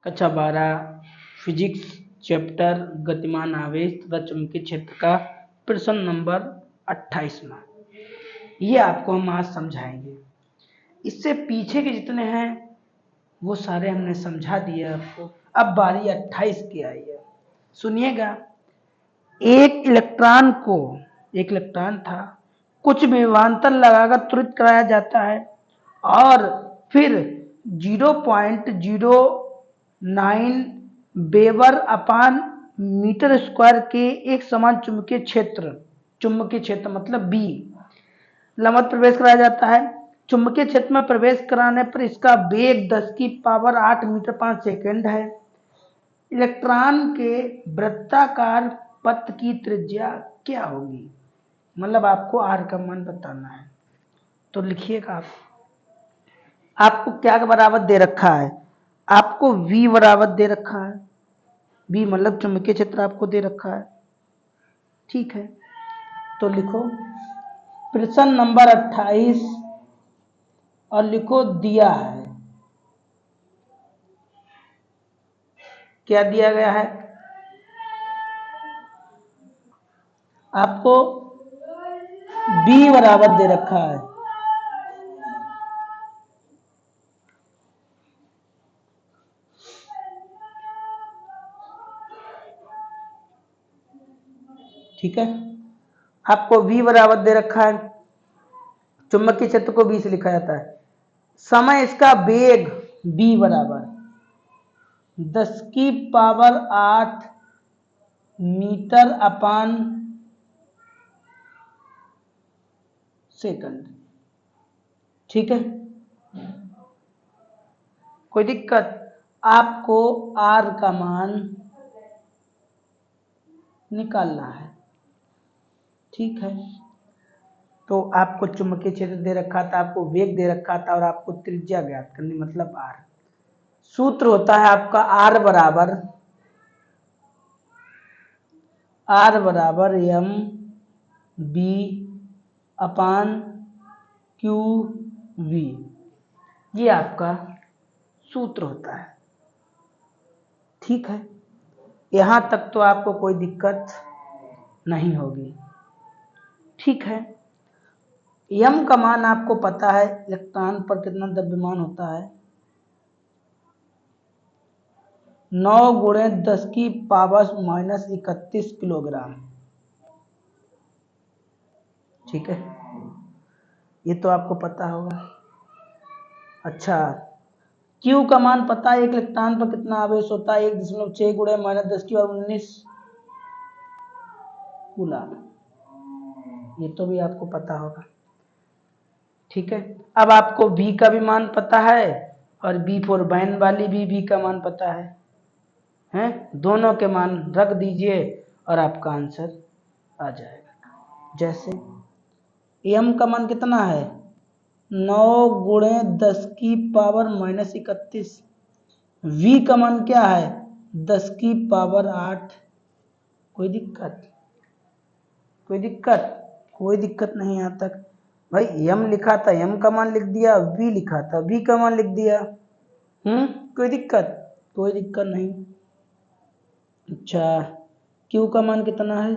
कक्षा 12 physics chapter गतिमान आवेश तथा चुंबकीय क्षेत्र का प्रश्न नंबर 28वां ये आपको हम आज समझाएंगे। इससे पीछे के जितने हैं वो सारे हमने समझा दिए आपको। अब बारी 28 की आई है। सुनिएगा, एक इलेक्ट्रॉन था, कुछ विभवांतर लगाकर त्वरित कराया जाता है और फिर 0.09 वेबर अपान मीटर स्क्वायर के एक समान चुंबकीय क्षेत्र मतलब बी लंबवत प्रवेश कराया जाता है। चुंबकीय क्षेत्र में प्रवेश कराने पर इसका वेग 10⁸ मीटर 5 सेकंड है। इलेक्ट्रॉन के वृत्ताकार पथ की त्रिज्या क्या होगी? मतलब आपको आर का मान बताना है। तो लिखिएगा, आपको क्या के बराबर दे रखा है? आपको V बराबर दे रखा है। V मतलब चुंबकीय क्षेत्र आपको दे रखा है। ठीक है, तो लिखो प्रश्न नंबर 28 और लिखो दिया है। क्या दिया गया है? आपको B बराबर दे रखा है। ठीक है, आपको V बराबर दे रखा है। चुंबकीय क्षेत्र को B से लिखा जाता है। समय इसका वेग B बराबर 10⁸ मीटर अपान सेकंड। ठीक है, कोई दिक्कत? आपको R का मान निकालना है। ठीक है, तो आपको चुंबकीय क्षेत्र दे रखा था, आपको वेग दे रखा था और आपको त्रिज्या ज्ञात करनी मतलब R। सूत्र होता है आपका R बराबर m b upon Q V, ये आपका सूत्र होता है। ठीक है, यहां तक तो आपको कोई दिक्कत नहीं होगी। ठीक है, m का मान आपको पता है, इलेक्ट्रॉन पर कितना द्रव्यमान होता है? 9 × 10⁻⁻31 किलोग्राम। ठीक है, ये तो आपको पता होगा। अच्छा, Q का मान पता है, एक इलेक्ट्रॉन पर कितना आवेश होता है? 1.6 × 10⁻⁻19 कूलम। ये तो भी आपको पता होगा। ठीक है, अब आपको V का भी मान पता है और B4 बैन वाली भी V का मान पता है, हैं? दोनों के मान रख दीजिए और आपका आंसर आ जाएगा। जैसे m का मान कितना है? 9 × 10⁻⁻31। V का मान क्या है? 10⁸। कोई दिक्कत? कोई दिक्कत नहीं यहाँ तक। भाई m लिखा था, m का मान लिख दिया, v लिखा था, v का मान लिख दिया। कोई दिक्कत? कोई दिक्कत नहीं। अच्छा, q का मान कितना है?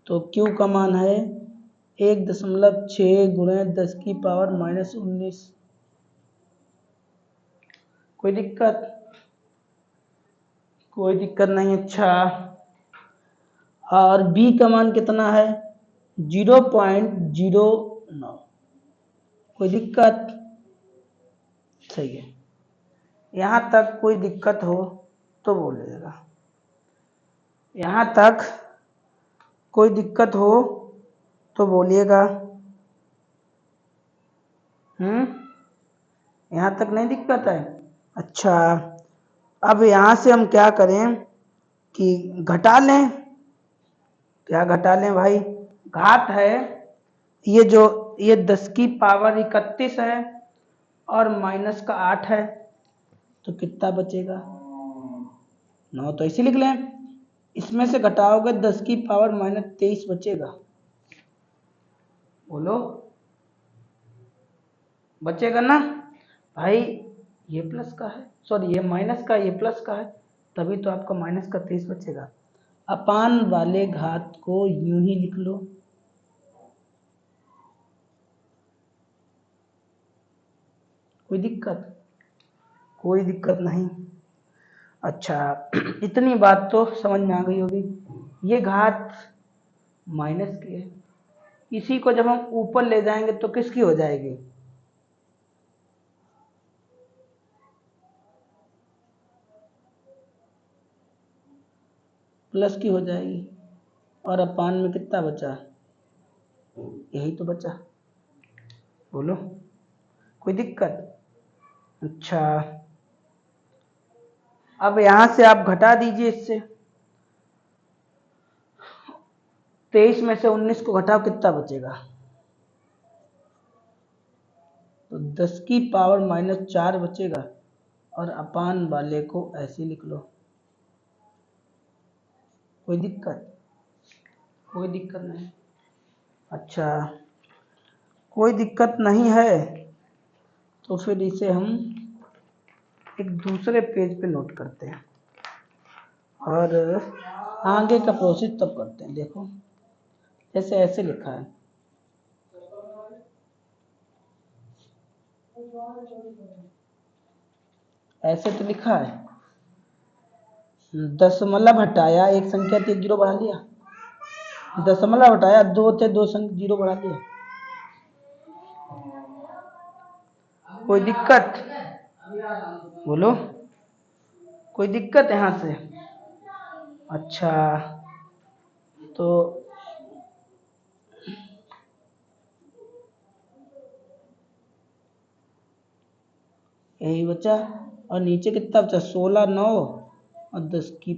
तो q का मान है 1.6 × 10⁻⁻19। कोई दिक्कत? कोई दिक्कत नहीं। अच्छा, और b का मान कितना है? 0.09। कोई दिक्कत? सही है, यहां तक कोई दिक्कत हो तो बोलिएगा। यहां तक कोई दिक्कत हो तो बोलिएगा। यहां तक नहीं दिक्कत है? अच्छा, अब यहां से हम क्या करें कि घटा लें। क्या घटा लें भाई? घात है, ये 10⁻31 है और -8 है, तो कितना बचेगा? 9। तो ऐसे लिख लें, इसमें से घटाओगे 10⁻⁻23 बचेगा। बोलो बचेगा ना भाई, ये प्लस का है, सॉरी ये माइनस का, ये प्लस का है, तभी तो आपका माइनस का 23 बचेगा। अपान वाले घात को यूं ही लिख लो, कोई दिक्कत? कोई दिक्कत नहीं। अच्छा इतनी बात तो समझ में आ गई होगी। ये घात माइनस की है, इसी को जब हम ऊपर ले जाएंगे तो किसकी हो जाएगी? प्लस की हो जाएगी। और अपान में कितना बचा? यही तो बचा। बोलो कोई दिक्कत? अच्छा अब यहां से आप घटा दीजिए इससे, 23 में से 19 को घटाओ, कितना बचेगा? तो 10 की पावर -4 बचेगा। और अपान वाले को ऐसे लिख लो, कोई दिक्कत? कोई दिक्कत नहीं। अच्छा कोई दिक्कत नहीं है, तो फिर इसे हम एक दूसरे पेज पे नोट करते हैं और आगे का प्रोसेस तब करते हैं। देखो जैसे ऐसे लिखा है, ऐसे तो लिखा है, दशमलव हटाया एक संख्या थी, 0 बढ़ा लिया, दशमलव हटाया 2 थे, 2 0 बढ़ा लिया। कोई दिक्कत? बोलो कोई दिक्कत यहाँ से? अच्छा तो यही बचा। और नीचे कितना बचा? 16 9 और 10 की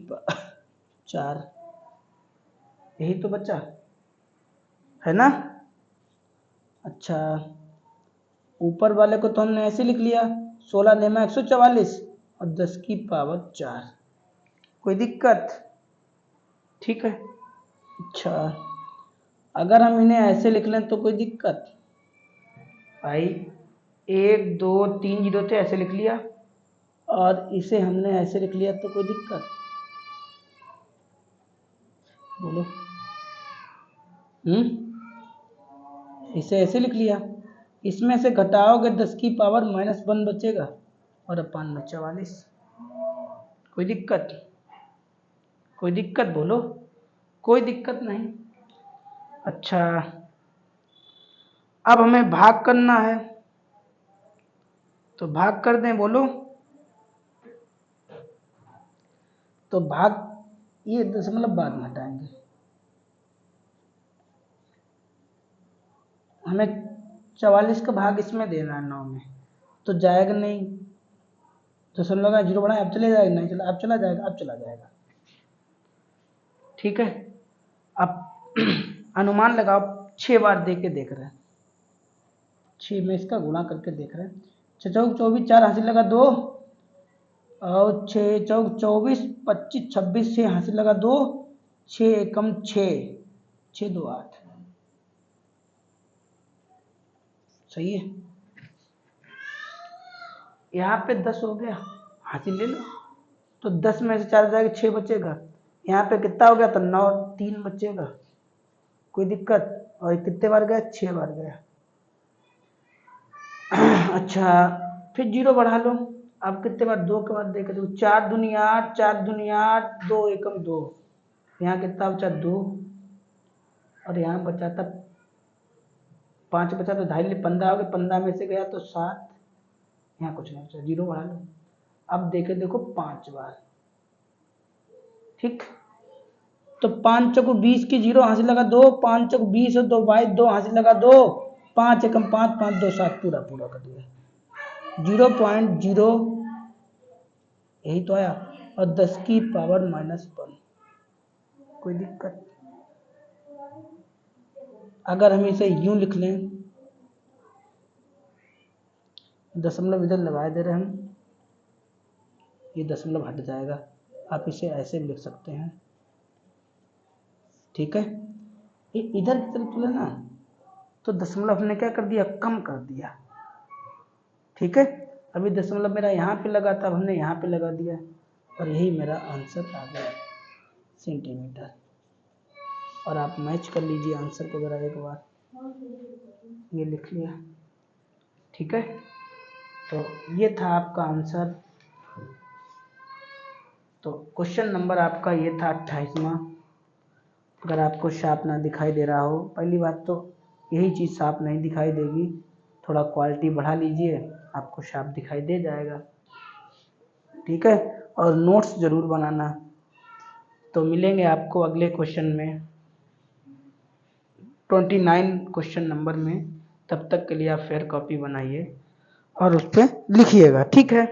4, यही तो बचा है ना? अच्छा ऊपर वाले को तो हमने ऐसे लिख लिया, 16 नेमा 144 और 10 की पावर 4, कोई दिक्कत? ठीक है। अच्छा अगर हम इन्हें ऐसे लिख लें तो कोई दिक्कत? भाई 1 2 3 जीरो थे, ऐसे लिख लिया, और इसे हमने ऐसे लिख लिया तो कोई दिक्कत? बोलो इसे ऐसे लिख लिया, इसमें से घटाओगे 10 की पावर -1 बचेगा और अपान में 44, कोई दिक्कत? कोई दिक्कत? बोलो कोई दिक्कत नहीं। अच्छा अब हमें भाग करना है, तो भाग कर दें। बोलो तो भाग, ये दशमलव बाद में हटाएंगे, हमें 44 का भाग इसमें देना है 9 में, तो जाएगा नहीं, दशमलव का 0 बढ़ाए, अब चले जाएगा, नहीं चला, अब चला जाएगा, अब चला जाएगा। ठीक है अब अनुमान लगाओ, 6 बार दे के देख रहे हैं, 6 में इसका गुणा करके देख रहे हैं। 6 चौक 24, 4 हासिल लगा 2, और 6 चौक 24 25 26 से हासिल लगा 2, 6 एकम 6, 6 2 8, सही है। यहाँ पे 10 हो गया, हासिल ले लो, तो 10 में से 4 जाएगा, 6 बचेगा। यहाँ पे कितना हो गया? तो 9 3 बचेगा, कोई दिक्कत? और कितने बार गया? 6 बार गया। अच्छा फिर 0 बढ़ा लो, अब कितने बार? 2 के बाद देखे तो 4 दूनी 8, 4 दूनी 8, 2 एकम 2, यहाँ कितना बचा? 2, और यहाँ बचा था 5 बचा, तो 2.5 15 हो गए, 15 में से गया तो 7, यहाँ कुछ नहीं बचा, 0 बढ़ा लो। अब देखे देखो 5 बार, ठीक, तो 5 चौक 20 की 0 हासिल लगा 2, 5 चौक 20 और 2 22, 2 हासिल लगा 2, 5 एकम 5, 5 2 7, पूरा पूरा कर दिया, 0.0, यही तो आया। और 10 की पावर -1, कोई दिक्कत? अगर हम इसे यूं लिख लें, दशमलव इधर लगा दे रहे हम, ये दशमलव हट जाएगा, आप इसे ऐसे भी लिख सकते हैं, ठीक है। इधर की तरफ तुले ना, तो दशमलव हमने क्या कर दिया? कम कर दिया, ठीक है, अभी दशमलव मेरा यहाँ पे लगा था, अब हमने यहाँ पे लगा दिया और यही मेरा आंसर आ गया सेंटीमीटर। और आप मैच कर लीजिए आंसर को ज़रा एक बार, ये लिख लिया, ठीक है। तो ये था आपका आंसर। तो क्वेश्चन नंबर आपका ये था 28वां। अगर आपको साफ ना दिखाई दे रहा हो, पहली बात तो यही चीज़ साफ नहीं दिखाई देगी, थोड़ा क्वालिटी बढ़ा लीजिए, आपको साफ दिखाई दे जाएगा, ठीक है। और नोट्स ज़रूर बनाना। तो मिलेंगे आपको अगले क्वेश्चन में 29 क्वेश्चन नंबर में। तब तक के लिए आप फेयर कॉपी बनाइए और उस पर लिखिएगा, ठीक है।